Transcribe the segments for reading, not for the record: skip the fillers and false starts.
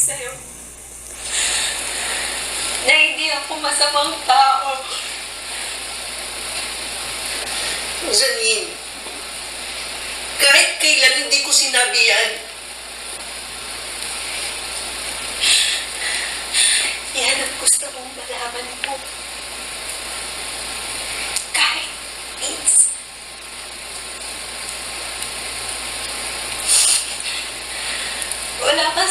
sa'yo na hindi ako masamang tao. Janine, kahit kailan hindi ko sinabi yan. Yan ang gusto mong malaman mo. Kahit minsan. Wala ka.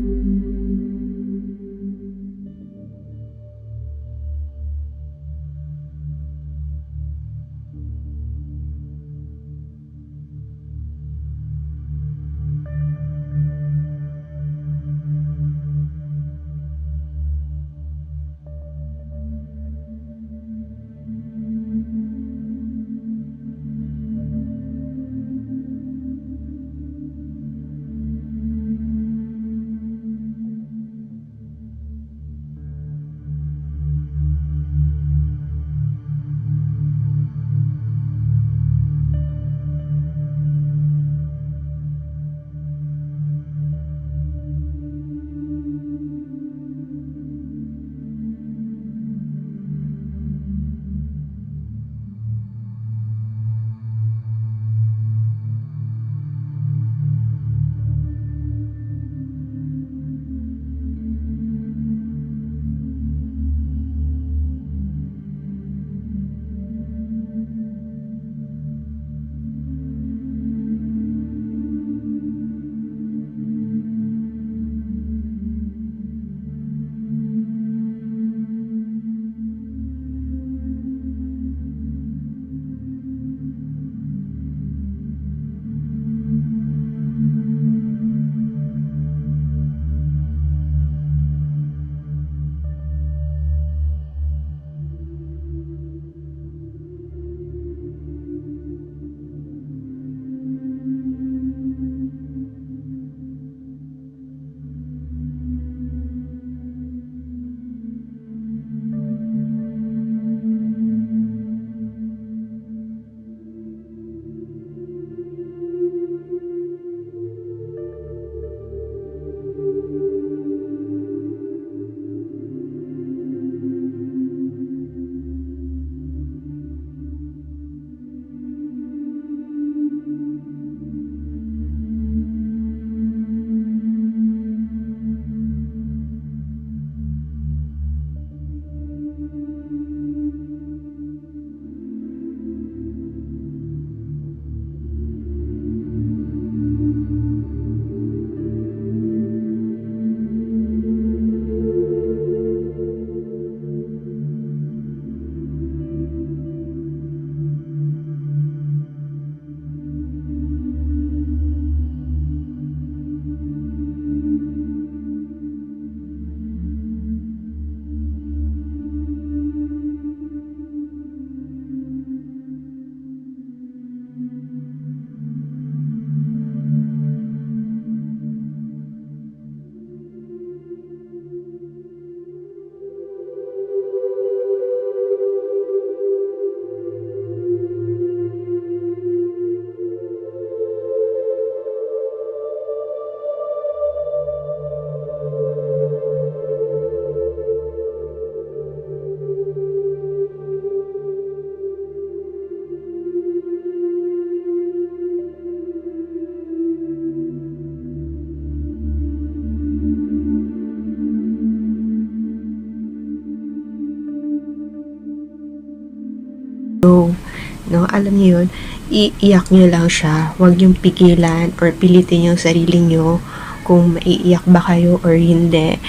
No, alam niyo yun, iiyak niyo lang siya. Huwag niyong pigilan or pilitin yung sarili niyo kung maiiyak ba kayo or hindi.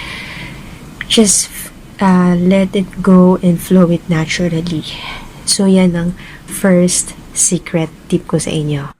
Just let it go and flow it naturally. So, yan ang first secret tip ko sa inyo.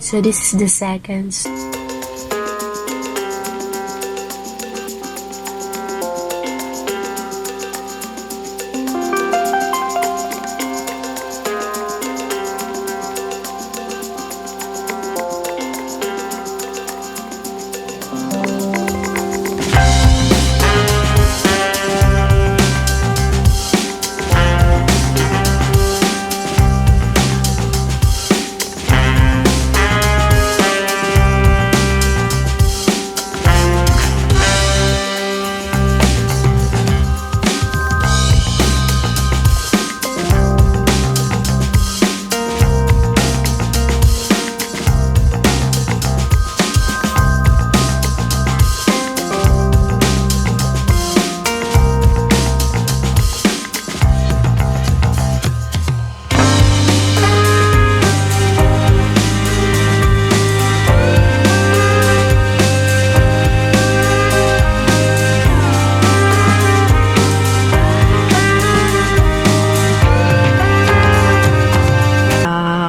So this is the second.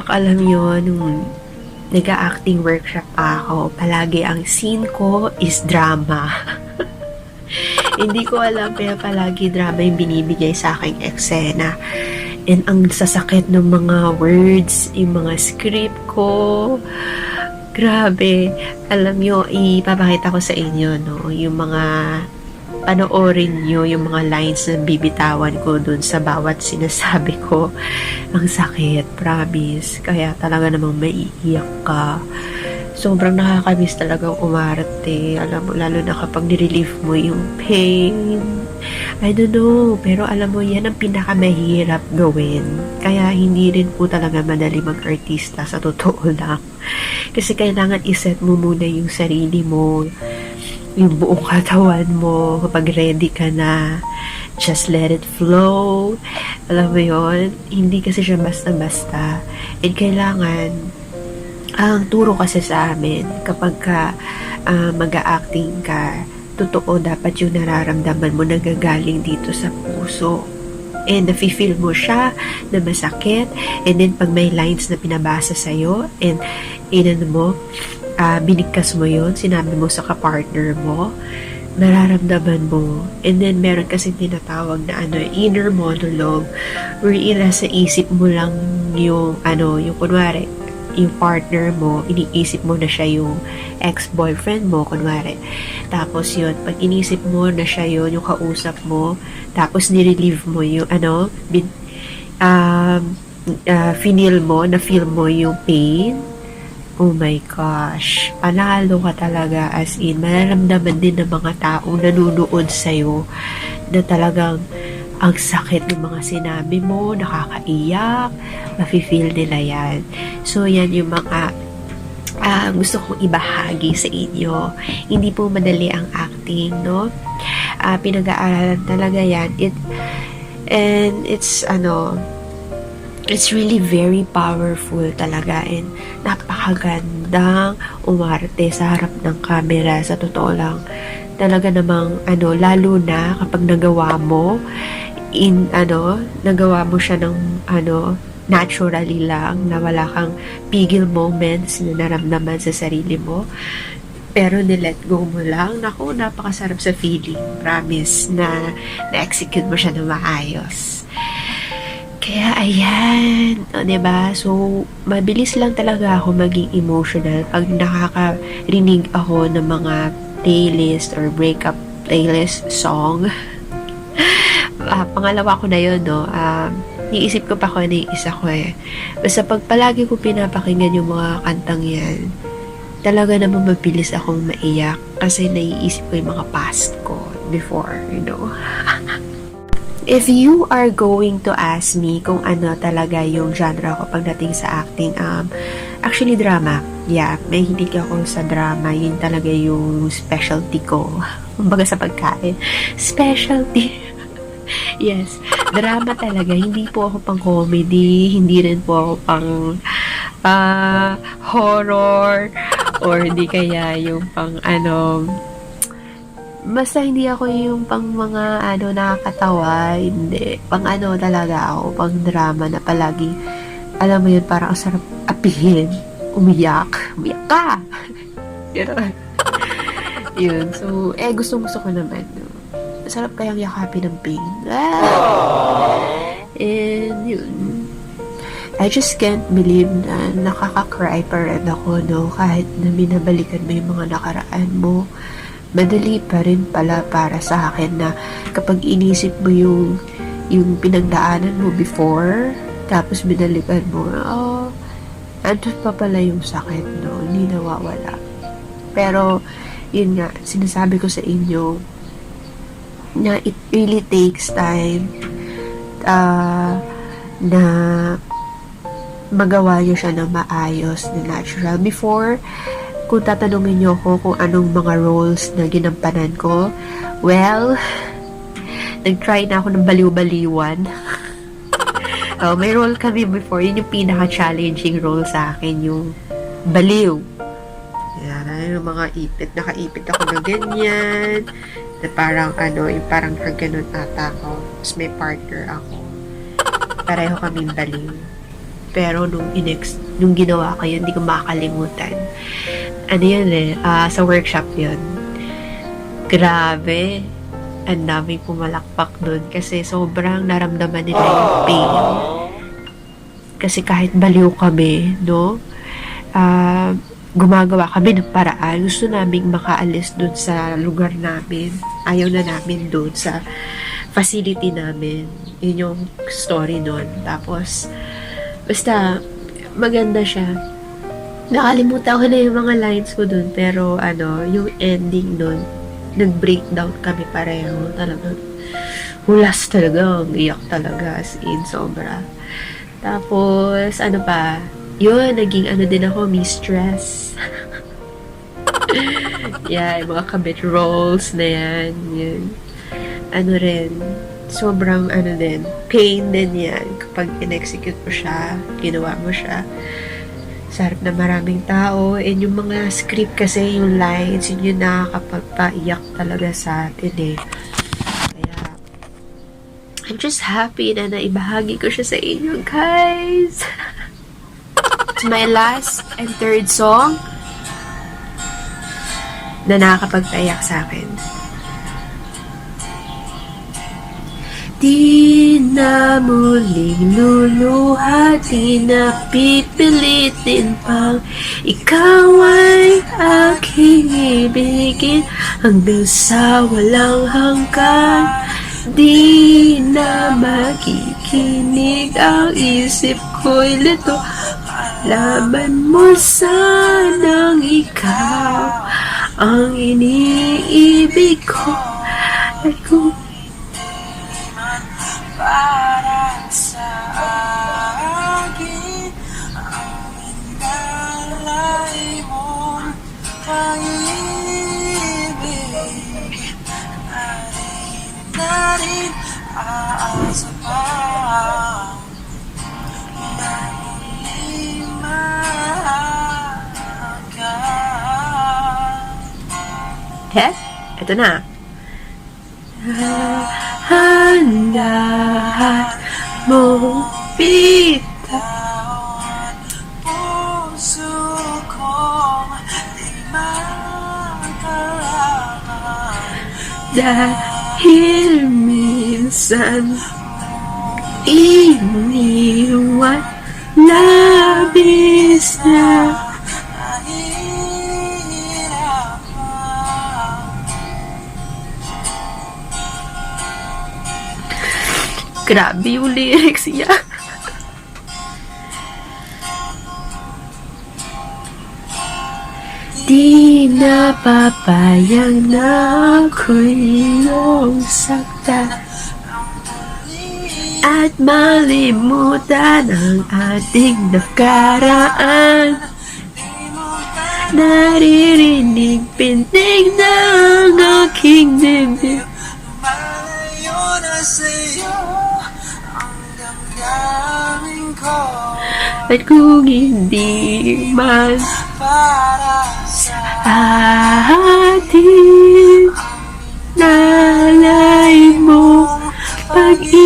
Alam yun, nung nag-acting workshop ako, palagi ang scene ko is drama. Hindi ko alam, pero palagi drama yung binibigay sa aking eksena. And ang sasakit ng mga words, yung mga script ko, grabe. Alam nyo, ipapakita ko sa inyo, no, yung mga panoorin nyo yung mga lines na bibitawan ko dun sa bawat sinasabi ko. Ang sakit, promise. Kaya talaga namang maiiyak ka. Sobrang nakakamiss talagang umarte. Alam mo, lalo na kapag nirelieve mo yung pain. I don't know, pero alam mo, yan ang pinakamahirap gawin. Kaya hindi rin po talaga madali mag-artista, sa totoo lang. Kasi kailangan iset mo muna yung sarili mo, yung buong katawan mo. Kapag ready ka na, just let it flow. Alam mo yun, hindi kasi siya basta-basta. And kailangan, ang turo kasi sa amin, kapag ka mag-a-acting ka, totoo dapat yung nararamdaman mo nagagaling dito sa puso. And nafe-feel mo siya na masakit. And then pag may lines na pinabasa sa'yo, and mo, binigkas mo yun, sinabi mo sa kapartner mo, nararamdaman mo. And then meron kasi tinatawag na inner monologue, wherein nasa isip mo lang yung yung kunwari, yung partner mo, iniisip mo na siya yung ex-boyfriend mo, kunwari. Tapos yun, pag inisip mo na siya yun, yung kausap mo, tapos nirelieve mo yung na-feel mo yung pain. Oh my gosh, panalo ka talaga, as in, mararamdaman din ng mga taong nanunood sa'yo na talagang ang sakit ng mga sinabi mo, nakakaiyak, mafe-feel nila yan. So, yan yung mga gusto kong ibahagi sa inyo. Hindi po madali ang acting, no? Pinag-aaralan talaga yan. It's really very powerful talaga, and napakagandang umarte sa harap ng camera, sa totoo lang. Talaga namang lalo na kapag nagawa mo siya ng naturally lang, na wala kang pigil moments na naramdaman sa sarili mo, pero nilet go mo lang. Naku, napakasarap sa feeling, promise, na na-execute mo siya na maayos. Kaya ayan, diba? So, mabilis lang talaga ako maging emotional pag nakakarinig ako ng mga playlist or breakup playlist song. Pangalawa ko na yun, no? Iisip ko pa kung ano yung isa ko eh. Basta pag palagi ko pinapakinggan yung mga kantang yan, talaga naman mabilis akong maiyak kasi naiisip ko yung mga past ko before, you know. If you are going to ask me kung ano talaga yung genre ko pagdating sa acting, actually drama. Yeah, may hilig ako sa drama. Yun talaga yung specialty ko. Kumbaga sa pagkain. Specialty. Yes, drama talaga. Hindi po ako pang comedy, hindi rin po ako pang horror, or hindi kaya yung pang basta hindi ako yung pang mga nakakatawa. Hindi, pang talaga ako, pang drama na palagi, alam mo yun, parang ang sarap apihin. umiyak ka. Gano'n. Yun. So, gusto ko naman. No? Masarap kayang yakapin ng pain. And, yun. I just can't believe na nakaka-cry pa rin ako, no? Kahit na binabalikan mo yung mga nakaraan mo. Madali pa rin pala para sa akin na kapag inisip mo yung pinagdaanan mo before, tapos binalikan mo, andun pa pala yung sakit, no? Hindi nawawala. Pero, yun nga, sinasabi ko sa inyo na it really takes time na magawa nyo siya ng maayos na natural. Before, kung tatanungin nyo ako kung anong mga roles na ginampanan ko, well, nag-try na ako ng baliw-baliwan. May role kami before, yun yung pinaka-challenging role sa akin, yung baliw. Yan, yung mga ipit. Nakaipit ako na ganyan. Na parang yung parang ganun ata ako. Tapos may partner ako. Pareho kaming baliw. Pero nung ginawa ko yun, hindi ko makakalimutan. Ano yun sa workshop yun. Grabe. Ang daming pumalakpak dun. Kasi sobrang naramdaman nila yung pain. Kasi kahit baliw kami, no? Gumagawa kami ng paraan. Gusto naming makaalis dun sa lugar namin. Ayaw na namin dun sa facility namin. Yun yung story nun. Tapos, basta, maganda siya. Nakalimutan ko na yung mga lines ko dun. Pero, yung ending dun, nag-breakdown kami pareho. Talagang, hulas talaga. Iyak talaga. As in, sobra. Tapos, yun, naging din ako, mistress. Yan, mga kabit roles na yan. Yun. Rin, sobrang din, pain din yan. Kapag in-execute mo siya, ginawa mo siya, sa harap na maraming tao, and yung mga script kasi, yung lines, yun yung nakakapagpaiyak talaga sa atin Kaya, I'm just happy na naibahagi ko siya sa inyo, guys. It's my last and third song na nakakapagpayak sa akin. Di na muling luluha, di na pipilitin pang ikaw ay aking ibigin hanggang sa walang hanggan. Di na makikinig ang isip ko'y lito. Laban mo sanang ikaw ang iniibig ko at kung para sa akin ang inalay mong pag-ibig na rin aasa pa. Ito na. Handahan mo bitawan puso kong di makalaman dahil minsan iniwan labis na grabe yung lyrics niya. Di na papayag na ako'y iyong saktan at malimutan ang ating nakaraan. Naririnig pintig ng aking dibdib. Malayo na sa'yo ang damdamin ko. At kung hindi man para sa atin, nalay mo pag-ibig,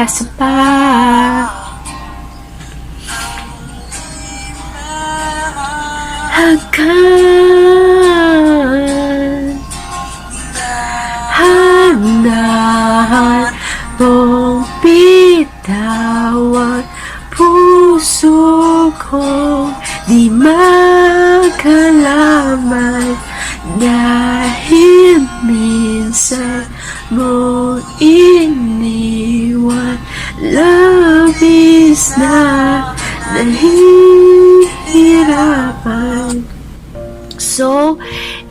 asa pa? Hanggang hanahan mong bitawan puso kong di makalaman dahil minsan mo iniwan labis na nahihirapan. So,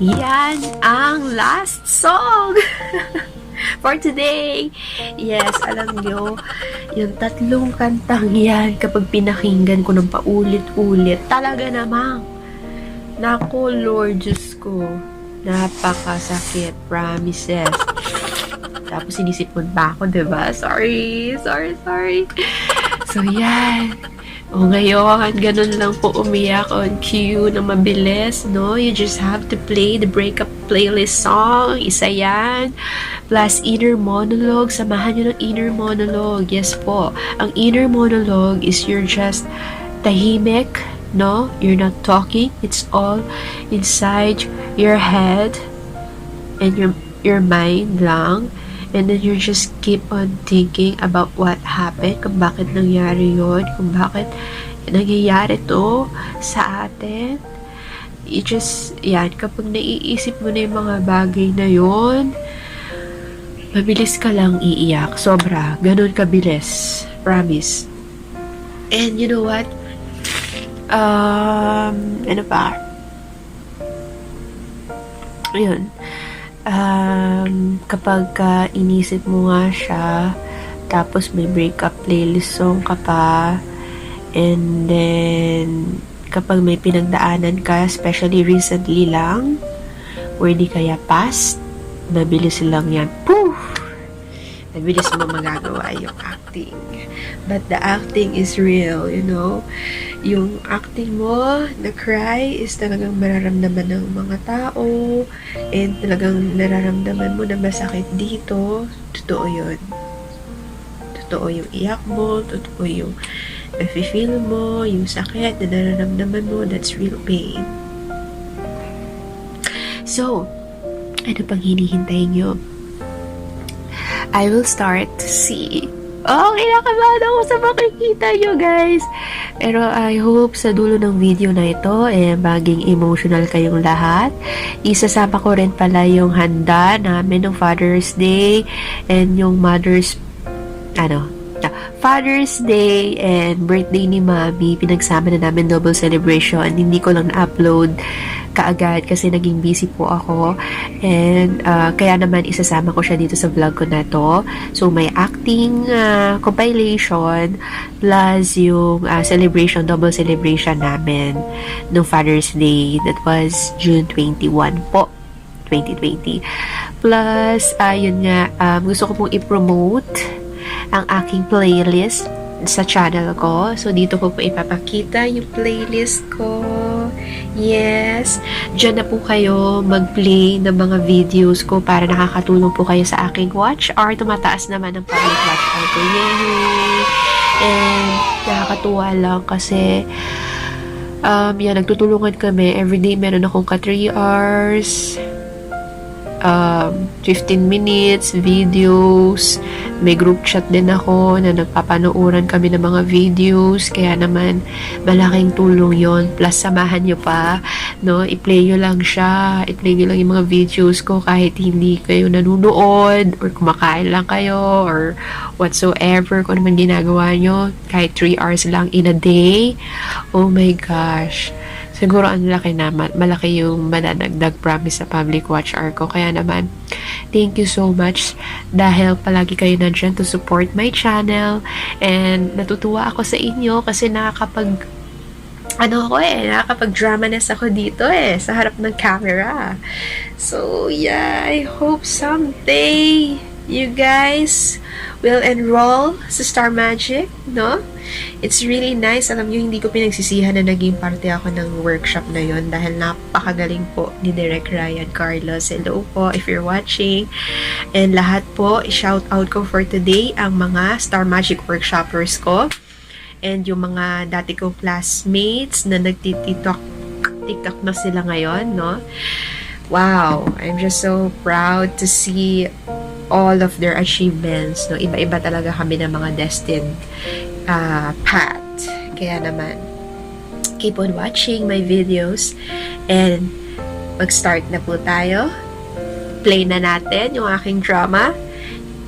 yan ang last song for today. Yes, alam nyo, yung tatlong kantang yan, kapag pinakinggan ko ng paulit-ulit, talaga namang, naku Lord, Diyos ko, napakasakit, promises. Tapos sinisipon pa ako, diba? Sorry. So, yan. O ngayon, ganun lang po umiyak on cue na mabilis, no? You just have to play the breakup playlist song. Isa yan. Plus, inner monologue. Samahan nyo ng inner monologue. Yes po. Ang inner monologue is you're just tahimik, no? You're not talking. It's all inside your head and your mind lang. And then you just keep on thinking about what happened, kung bakit nangyari yun, kung bakit nangyayari to sa atin. You just, yan, kapag naiisip mo na yung mga bagay na yun, mabilis ka lang iiyak. Sobra. Ganun kabilis. Promise. And you know what? Ano pa? Ayun. Kapag inisip mo nga siya, tapos may breakup playlist song ka pa, and then kapag may pinagdaanan ka, especially recently lang, or di kaya past, mabilis lang yan. Poof! Mabilis mo magagawa yung acting. But the acting is real, you know? Yung acting mo, na cry, is talagang mararamdaman ng mga tao, and talagang nararamdaman mo na masakit dito. Totoo yun. Totoo yung iyak mo, totoo yung nafe-feel mo, yung sakit na nararamdaman mo, that's real pain. So, ano pang hinihintay nyo? I will start to see. Oh, kinakabahan ako sa makikita nyo, guys. Pero I hope sa dulo ng video na ito, maging emotional kayong lahat. Isasama ko rin pala yung handa namin ng Father's Day and yung Father's Day and birthday ni Mami. Pinagsama na namin, double celebration. Hindi ko lang na-upload kaagad kasi naging busy po ako, and kaya naman isasama ko siya dito sa vlog ko na to. So may acting compilation plus yung celebration, double celebration namin no Father's Day, that was June 21 po, 2020. Plus yun nga, gusto ko pong i-promote ang aking playlist sa channel ko. So, dito ko po ipapakita yung playlist ko. Yes. Diyan na po kayo mag-play ng mga videos ko para nakakatulong po kayo sa aking watch hour. Tumataas naman ang public watch hour ko. Yay! And, nakakatuwa lang kasi yan, nagtutulungan kami. Everyday meron akong 3 hours. 15 minutes, videos, may group chat din ako na nagpapanooran kami ng mga videos, kaya naman malaking tulong yon. Plus samahan nyo pa, no? I-play nyo lang siya, i-play nyo lang yung mga videos ko kahit hindi kayo nanunood or kumakain lang kayo or whatsoever, kung naman ginagawa nyo, kahit 3 hours lang in a day. Oh my gosh, siguro ang laki naman, malaki yung madadagdag, promise, sa public watch hour ko. Kaya naman, thank you so much dahil palagi kayo nandyan to support my channel, and natutuwa ako sa inyo kasi nakakapag-drama-ness ako dito sa harap ng camera. So yeah, I hope someday you guys will enroll sa Star Magic, no? It's really nice. Alam niyo, hindi ko pinagsisihan na naging parte ako ng workshop na yon dahil napakagaling po ni Direk Ryan Carlos. Hello po if you're watching. And lahat po, shout out ko for today ang mga Star Magic workshoppers ko and yung mga dati kong classmates na nagtitiktok na sila ngayon, no? Wow, I'm just so proud to see all of their achievements, no? Iba-iba talaga kami ng mga destined path. Kaya naman, keep on watching my videos and mag-start na po tayo. Play na natin yung aking drama.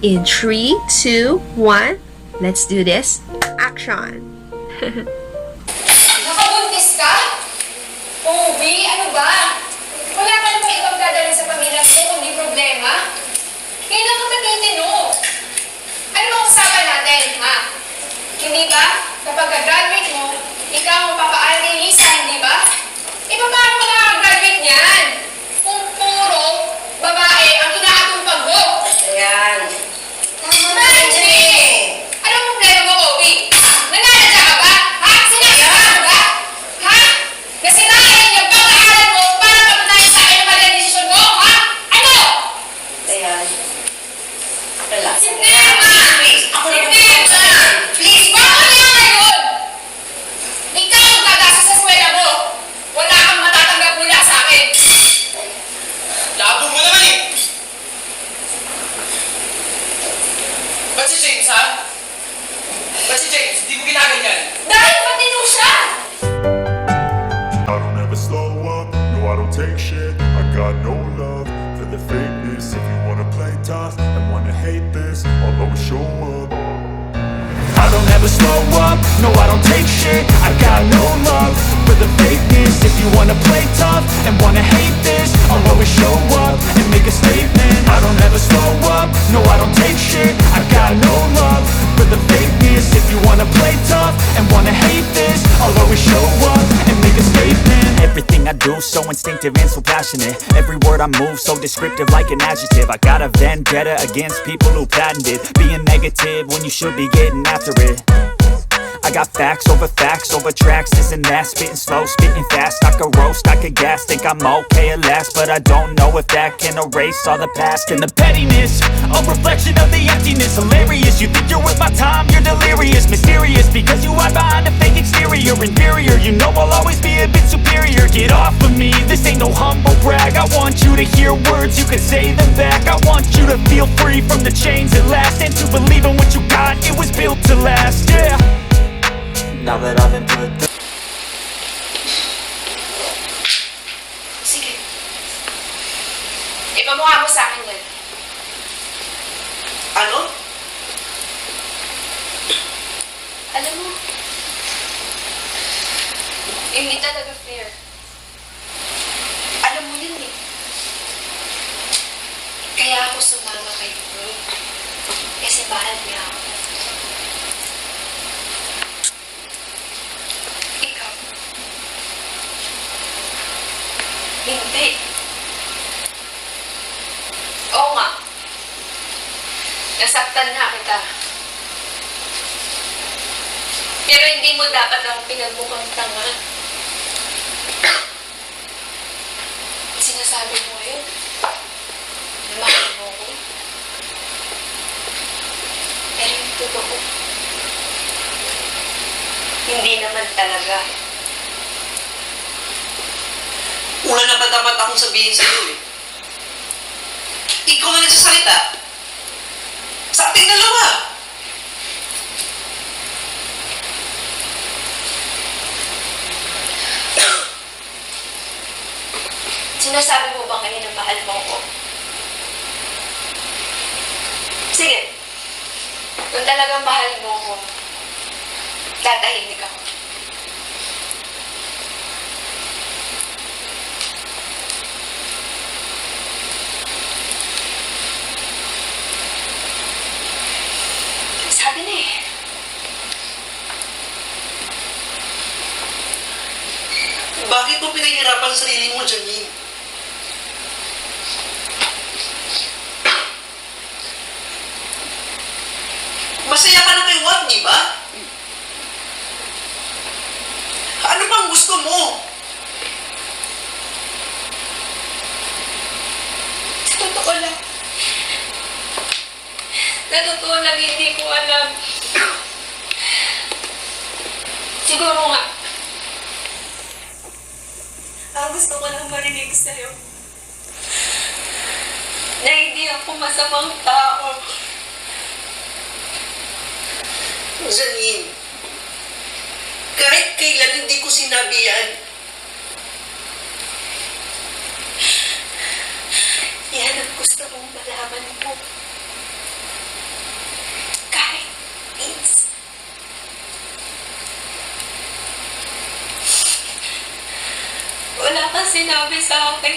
In 3, 2, 1, let's do this. Action! Nakabuntis ka? Obi, ano ba? Wala ka namang ibang dadalhin sa pamilya ko, hindi problema. Kailan ka matitino? Ano bang usapan natin, ha? Hindi ba? Kapag graduate mo, ikaw ang papaaral kay Lisa, hindi ba? E paano ka nakaka-graduate niyan? Kung puro babae ang inaatumpag mo. Ayan. Tama na, hindi! Anong problema mo, Obi? Nananadya ka ba? Ha? Sinasama ka ba? Ha? Nasirain yung pag-aaral mo para mapatayin sa akin ang mali ang desisyon mo, ha? Ano? Ayan. Relax. Sistema! Ako na Sistema! Please, bakit na ngayon? Ikaw ang gagasa sa eskwela mo. Wala kang matatanggap mula sa akin. Labo mo naman eh! Ba't si James, ha? Ba't si James? Di mo ginaganyan. Dahil matino siya! I don't ever slow up, no I don't take shit. I got no love for the fakeness. If you wanna play tough and wanna hate this, I'll always show up. I don't ever slow up, no I don't take shit. I got no love for the fakeness. If you wanna play tough and wanna hate this, I'll always show up and make a statement. I don't ever slow up, no I don't take shit. I got no love for the fakeness. If you wanna play tough and wanna hate this, I'll always show up and make a statement. Everything I do so instinctive and so passionate. Every word I move so descriptive like an adjective. I got a vendetta against people who patented being negative when you should be getting after it. I got facts over tracks, this and that. Spitting slow, spitting fast. I could roast, I could gas. Think I'm okay at last, but I don't know if that can erase all the past. And the pettiness, a reflection of the emptiness. Hilarious, you think you're worth my time, you're delirious. Mysterious, because you hide behind a fake exterior. Inferior, you know I'll always be a bit superior. Get off of me, this ain't no humble brag. I want you to hear words, you can say them back. I want you to feel free from the chains at last, and to believe in what you got, it was built to last, yeah. Now that I've been put through. Sige. Ipamukha mo sa akin yan. Ano? Alam mo, hindi talaga fair. Alam mo yun eh. Kaya ako sumama kay Bro. Kasi mahal niya ako. Ikaw. Hindi. Oo nga. Nasaktan na kita. Pero hindi mo dapat ang pinagmukhang tanga. Sinasabi mo ngayon, na mahal mo ko. Pero yung totoo, hindi naman talaga. Una na ba dapat akong sabihin sa'yo eh? Ikaw na nagsasalita. Sa ating dalawa. Sinasabi mo ba ngayon na mahal mo ko? Sige. Kung talagang mahal mo ko, tatahimik ako. Sabi na eh. Bakit mo pinahihirapan ang sarili mo, Janine? Sa totoo lang, hindi ko alam. Siguro nga, ang gusto ko lang marinig sa'yo na hindi ako masamang tao. Janine, kahit kailan hindi ko sinabi yan. Yan ang gusto kong malaman mo. Kahit minsan. Wala kang sinabi sa akin